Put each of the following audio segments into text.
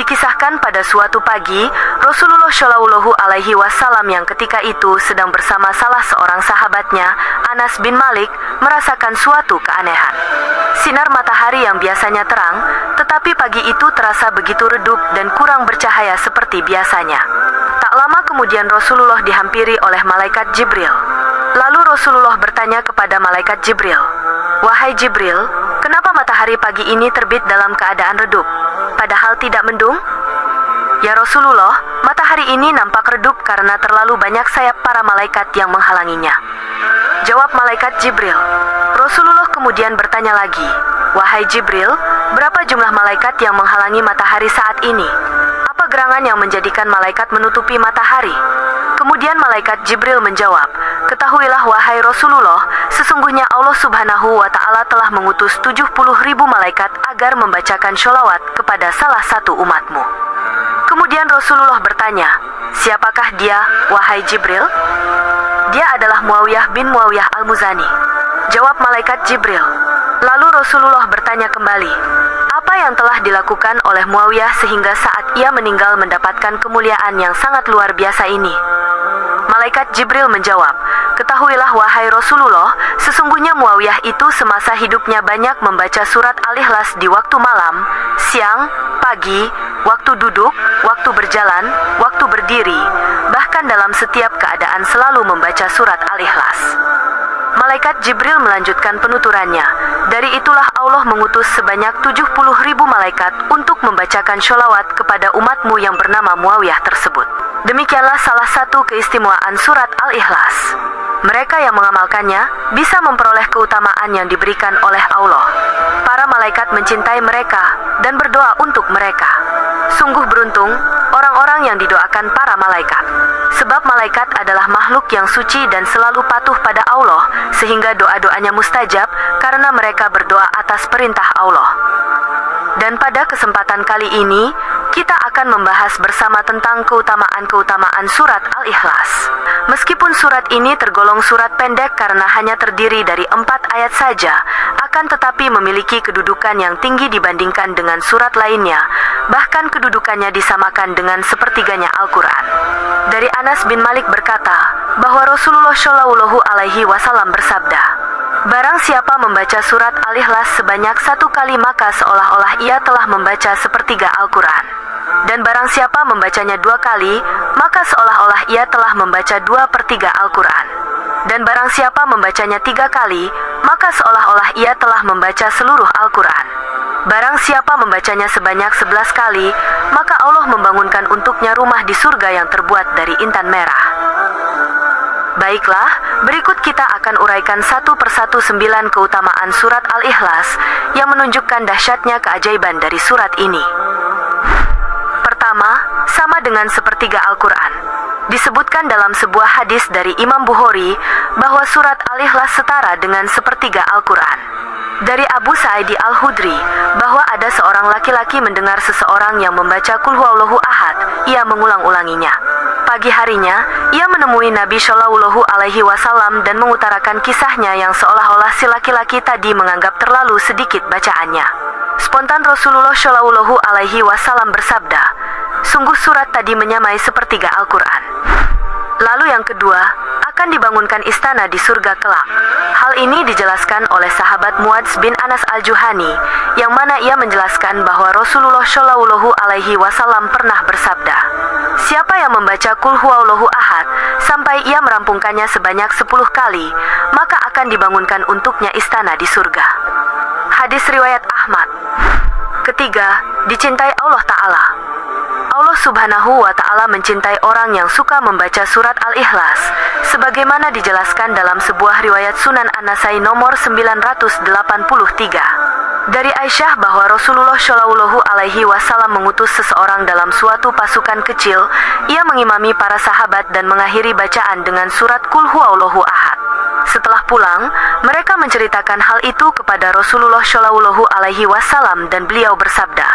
Dikisahkan pada suatu pagi, Rasulullah Shallallahu Alaihi Wasallam yang ketika itu sedang bersama salah seorang sahabatnya, Anas bin Malik, merasakan suatu keanehan. Sinar matahari yang biasanya terang, tetapi pagi itu terasa begitu redup dan kurang bercahaya seperti biasanya. Tak lama kemudian Rasulullah dihampiri oleh malaikat Jibril. Lalu Rasulullah bertanya kepada malaikat Jibril, "Wahai Jibril, kenapa matahari pagi ini terbit dalam keadaan redup, padahal tidak mendung?" "Ya Rasulullah, matahari ini nampak redup karena terlalu banyak sayap para malaikat yang menghalanginya," jawab malaikat Jibril. Rasulullah kemudian bertanya lagi, "Wahai Jibril, berapa jumlah malaikat yang menghalangi matahari saat ini? Apa gerangan yang menjadikan malaikat menutupi matahari?" Kemudian malaikat Jibril menjawab, "Ketahuilah wahai Rasulullah, sesungguhnya Allah Subhanahu wa Ta'ala telah mengutus 70.000 malaikat agar membacakan sholawat kepada salah satu umatmu." Kemudian Rasulullah bertanya, "Siapakah dia, wahai Jibril?" "Dia adalah Muawiyah bin Muawiyah al-Muzani," jawab malaikat Jibril. Lalu Rasulullah bertanya kembali, "Apa yang telah dilakukan oleh Muawiyah sehingga saat ia meninggal mendapatkan kemuliaan yang sangat luar biasa ini?" Malaikat Jibril menjawab, "Ketahuilah wahai Rasulullah, sesungguhnya Muawiyah itu semasa hidupnya banyak membaca surat Al-Ikhlas di waktu malam, siang, pagi, waktu duduk, waktu berjalan, waktu berdiri, bahkan dalam setiap keadaan selalu membaca surat Al-Ikhlas." Malaikat Jibril melanjutkan penuturannya, "Dari itulah Allah mengutus sebanyak 70.000 malaikat untuk membacakan sholawat kepada umatmu yang bernama Muawiyah tersebut." Demikianlah salah satu keistimewaan surat Al-Ikhlas. Mereka yang mengamalkannya bisa memperoleh keutamaan yang diberikan oleh Allah. Para malaikat mencintai mereka dan berdoa untuk mereka. Sungguh beruntung orang-orang yang didoakan para malaikat. Sebab malaikat adalah makhluk yang suci dan selalu patuh pada Allah, sehingga doa-doanya mustajab karena mereka berdoa atas perintah Allah. Dan pada kesempatan kali ini, kita akan membahas bersama tentang keutamaan-keutamaan surat Al-Ikhlas. Meskipun surat ini tergolong surat pendek karena hanya terdiri dari 4 ayat saja, akan tetapi memiliki kedudukan yang tinggi dibandingkan dengan surat lainnya, bahkan kedudukannya disamakan dengan sepertiganya Al-Quran. Dari Anas bin Malik berkata, bahwa Rasulullah Shallallahu Alaihi Wasallam bersabda, "Barang siapa membaca surat Al-Ikhlas sebanyak 1 kali maka seolah-olah ia telah membaca sepertiga Al-Quran. Dan barang siapa membacanya 2 kali, maka seolah-olah ia telah membaca 2/3 Al-Quran. Dan barang siapa membacanya 3 kali, maka seolah-olah ia telah membaca seluruh Al-Quran. Barang siapa membacanya sebanyak 11 kali, maka Allah membangunkan untuknya rumah di surga yang terbuat dari intan merah." Baiklah, berikut kita akan uraikan satu persatu 9 keutamaan surat Al-Ikhlas yang menunjukkan dahsyatnya keajaiban dari surat ini. Pertama, sama dengan sepertiga Al-Quran. Disebutkan dalam sebuah hadis dari Imam Bukhari bahwa surat Al-Ikhlas setara dengan sepertiga Al-Quran. Dari Abu Sa'idi Al-Hudri, bahwa ada seorang laki-laki mendengar seseorang yang membaca Qul Huwallahu Ahad, ia mengulang-ulanginya. Pagi harinya, ia menemui Nabi Shallallahu Alaihi Wasallam dan mengutarakan kisahnya yang seolah-olah si laki-laki tadi menganggap terlalu sedikit bacaannya. Spontan Rasulullah Shallallahu Alaihi Wasallam bersabda, "Sungguh surat tadi menyamai sepertiga Al-Quran." Lalu yang kedua, akan dibangunkan istana di surga kelak. Hal ini dijelaskan oleh sahabat Muadz bin Anas al-Juhani, yang mana ia menjelaskan bahwa Rasulullah Shallallahu Alaihi Wasallam pernah bersabda, "Siapa yang membaca Qul Huwallahu Ahad sampai ia merampungkannya sebanyak 10 kali, maka akan dibangunkan untuknya istana di surga." Hadis riwayat Ahmad. Ketiga, dicintai Allah Ta'ala. Allah Subhanahu wa Ta'ala mencintai orang yang suka membaca surat Al-Ikhlas, sebagaimana dijelaskan dalam sebuah riwayat Sunan An-Nasai nomor 983. Dari Aisyah bahwa Rasulullah Shallallahu Alaihi Wasallam mengutus seseorang dalam suatu pasukan kecil, ia mengimami para sahabat dan mengakhiri bacaan dengan surat Qul Huwallahu Ahad. Setelah pulang, mereka menceritakan hal itu kepada Rasulullah Shallallahu Alaihi Wasallam dan beliau bersabda,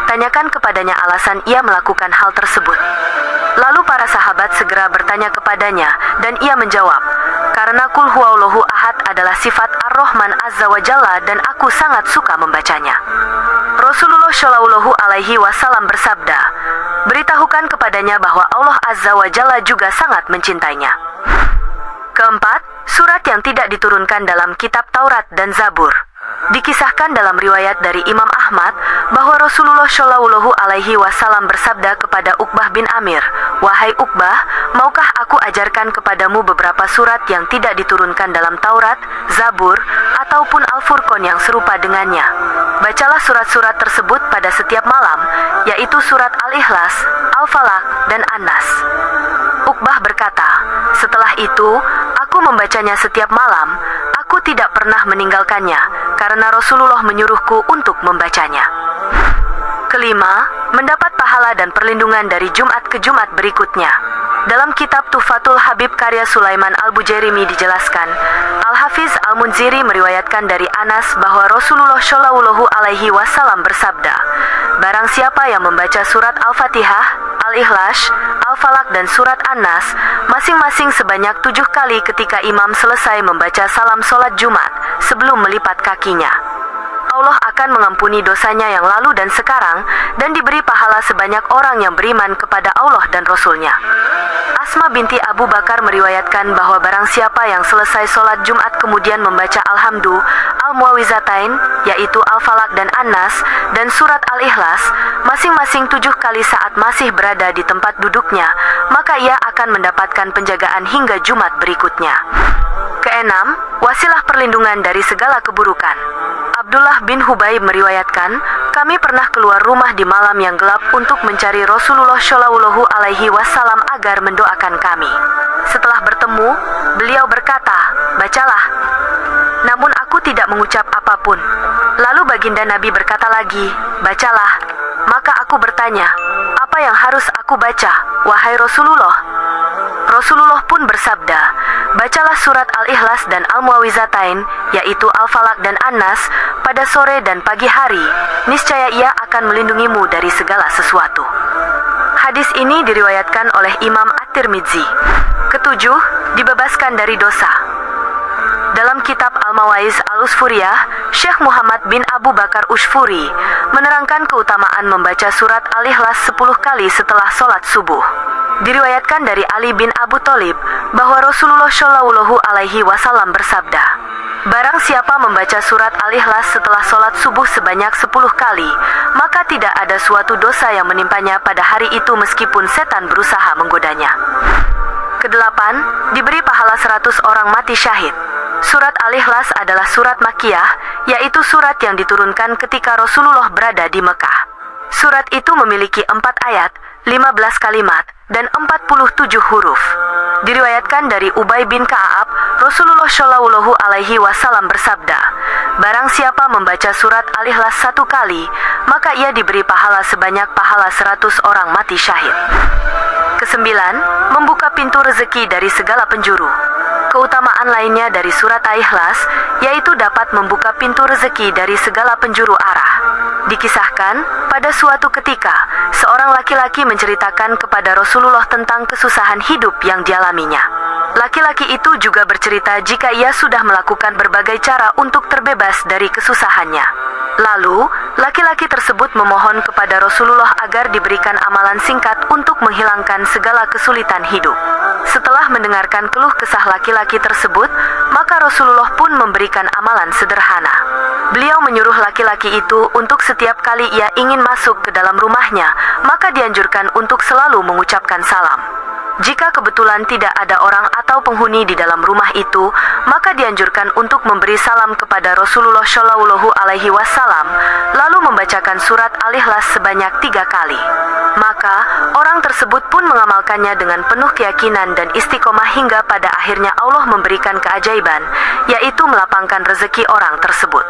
"Tanyakan kepadanya alasan ia melakukan hal tersebut." Lalu para sahabat segera bertanya kepadanya, dan ia menjawab, "Karena Qul huwallahu ahad adalah sifat Ar-Rahman Azza wa Jalla dan aku sangat suka membacanya." Rasulullah Shallallahu Alaihi Wasallam bersabda, "Beritahukan kepadanya bahwa Allah Azza wa Jalla juga sangat mencintainya." Keempat, surat yang tidak diturunkan dalam kitab Taurat dan Zabur. Dikisahkan dalam riwayat dari Imam Ahmad bahwa Rasulullah Shallallahu Alaihi Wasallam bersabda kepada Uqbah bin Amir, "Wahai Uqbah, maukah aku ajarkan kepadamu beberapa surat yang tidak diturunkan dalam Taurat, Zabur, ataupun Al-Furqan yang serupa dengannya? Bacalah surat-surat tersebut pada setiap malam, yaitu surat Al-Ikhlas, Al-Falaq, dan An-Nas." Uqbah berkata, "Setelah itu, aku membacanya setiap malam. Aku tidak pernah meninggalkannya, karena Rasulullah menyuruhku untuk membacanya." Kelima, mendapat pahala dan perlindungan dari Jumat ke Jumat berikutnya. Dalam kitab Tuhfatul Habib karya Sulaiman Al-Bujairimi dijelaskan, Al-Hafiz Al-Munziri meriwayatkan dari Anas bahwa Rasulullah Shallallahu Alaihi Wasallam bersabda, "Barang siapa yang membaca surat Al-Fatihah, Al-Ikhlas, Al-Falaq, dan surat An-Nas masing-masing sebanyak 7 kali ketika imam selesai membaca salam sholat Jumat sebelum melipat kakinya, Allah akan mengampuni dosanya yang lalu dan sekarang, dan diberi pahala sebanyak orang yang beriman kepada Allah dan Rasul-Nya." Asma binti Abu Bakar meriwayatkan bahwa barang siapa yang selesai sholat Jumat kemudian membaca Alhamdu, Al-Muawizatain, yaitu Al-Falaq dan An-Nas, dan surat Al-Ikhlas, masing-masing 7 kali saat masih berada di tempat duduknya, maka ia akan mendapatkan penjagaan hingga Jumat berikutnya. Keenam, wasilah perlindungan dari segala keburukan. Abdullah bin Hubaib meriwayatkan, "Kami pernah keluar rumah di malam yang gelap untuk mencari Rasulullah Shallallahu Alaihi Wasallam agar mendoakan kami. Setelah bertemu, beliau berkata, 'Bacalah.' Namun aku tidak mengucap apapun. Lalu baginda Nabi berkata lagi, 'Bacalah.' Maka aku bertanya, 'Apa yang harus aku baca, wahai Rasulullah?' Rasulullah pun bersabda, 'Bacalah surat Al-Ikhlas dan Al-Muawizatain, yaitu Al-Falaq dan An-Nas, pada sore dan pagi hari, niscaya ia akan melindungimu dari segala sesuatu.'" Hadis ini diriwayatkan oleh Imam At-Tirmidzi. Ketujuh, dibebaskan dari dosa. Dalam kitab Al-Mawaiz Al-Usfuriyah, Syekh Muhammad bin Abu Bakar Usfuri menerangkan keutamaan membaca surat Al-Ikhlas 10 kali setelah sholat subuh. Diriwayatkan dari Ali bin Abu Thalib bahwa Rasulullah Shallallahu Alaihi Wasallam bersabda, "Barang siapa membaca surat Al-Ikhlas setelah sholat subuh sebanyak 10 kali, maka tidak ada suatu dosa yang menimpanya pada hari itu meskipun setan berusaha menggodanya." Kedelapan, diberi pahala 100 orang mati syahid. Surat Al-Ikhlas adalah surat Makkiyah, yaitu surat yang diturunkan ketika Rasulullah berada di Mekah. Surat itu memiliki 4 ayat, 15 kalimat, dan 47 huruf. Diriwayatkan dari Ubay bin Ka'ab, Rasulullah Shallallahu Alaihi Wasallam bersabda, "Barang siapa membaca surat Al-Ikhlas 1 kali, maka ia diberi pahala sebanyak pahala 100 orang mati syahid." Kesembilan, membuka pintu rezeki dari segala penjuru. Keutamaan lainnya dari surat Al-Ikhlas, yaitu dapat membuka pintu rezeki dari segala penjuru arah. Dikisahkan, pada suatu ketika, seorang laki-laki menceritakan kepada Rasulullah tentang kesusahan hidup yang dialaminya. Laki-laki itu juga bercerita jika ia sudah melakukan berbagai cara untuk terbebas dari kesusahannya. Lalu, laki-laki tersebut memohon kepada Rasulullah agar diberikan amalan singkat untuk menghilangkan segala kesulitan hidup. Setelah mendengarkan keluh kesah laki-laki tersebut, maka Rasulullah pun memberikan amalan sederhana. Beliau menyuruh laki-laki itu untuk setiap kali ia ingin masuk ke dalam rumahnya, maka dianjurkan untuk selalu mengucapkan salam. Jika kebetulan tidak ada orang atau penghuni di dalam rumah itu, maka dianjurkan untuk memberi salam kepada Rasulullah Shallallahu Alaihi Wasallam, lalu membacakan surat Al-Ikhlas sebanyak 3 kali. Maka, orang tersebut pun mengamalkannya dengan penuh keyakinan dan istiqomah hingga pada akhirnya Allah memberikan keajaiban, yaitu melapangkan rezeki orang tersebut.